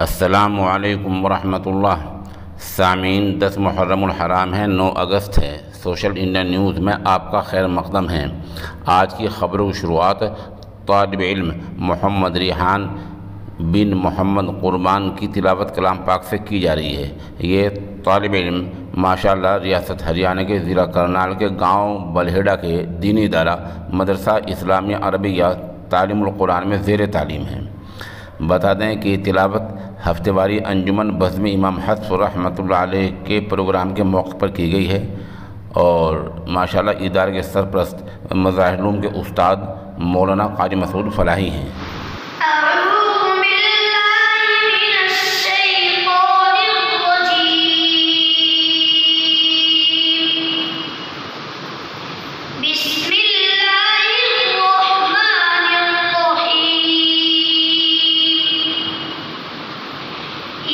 السلام علیکم ورحمۃ اللہ۔ سامعین، 10 محرم الحرام ہے، 9 اگست ہے۔ سوشل انڈیا نیوز میں آپ کا خیر مقدم ہے۔ آج کی خبروں کی شروعات طالب علم محمد ریحان بن محمد قربان کی تلاوت کلام پاک سے کی جا رہی ہے۔ یہ طالب علم ماشاءاللہ ریاست ہریانہ کے ضلع کرنال کے گاؤں بلہیڑا کے دینی ادارہ مدرسہ اسلامیہ عربیہ تعلیم القرآن میں زیر تعلیم ہے۔ بتا دیں کہ تلاوت ہفتہ واری انجمن بزم امام حفص رحمۃ اللہ علیہ کے پروگرام کے موقع پر کی گئی ہے، اور ماشاءاللہ ادارے کے سرپرست مظاہر علوم کے استاد مولانا قاری مسعود فلاحی ہیں۔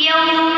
يوم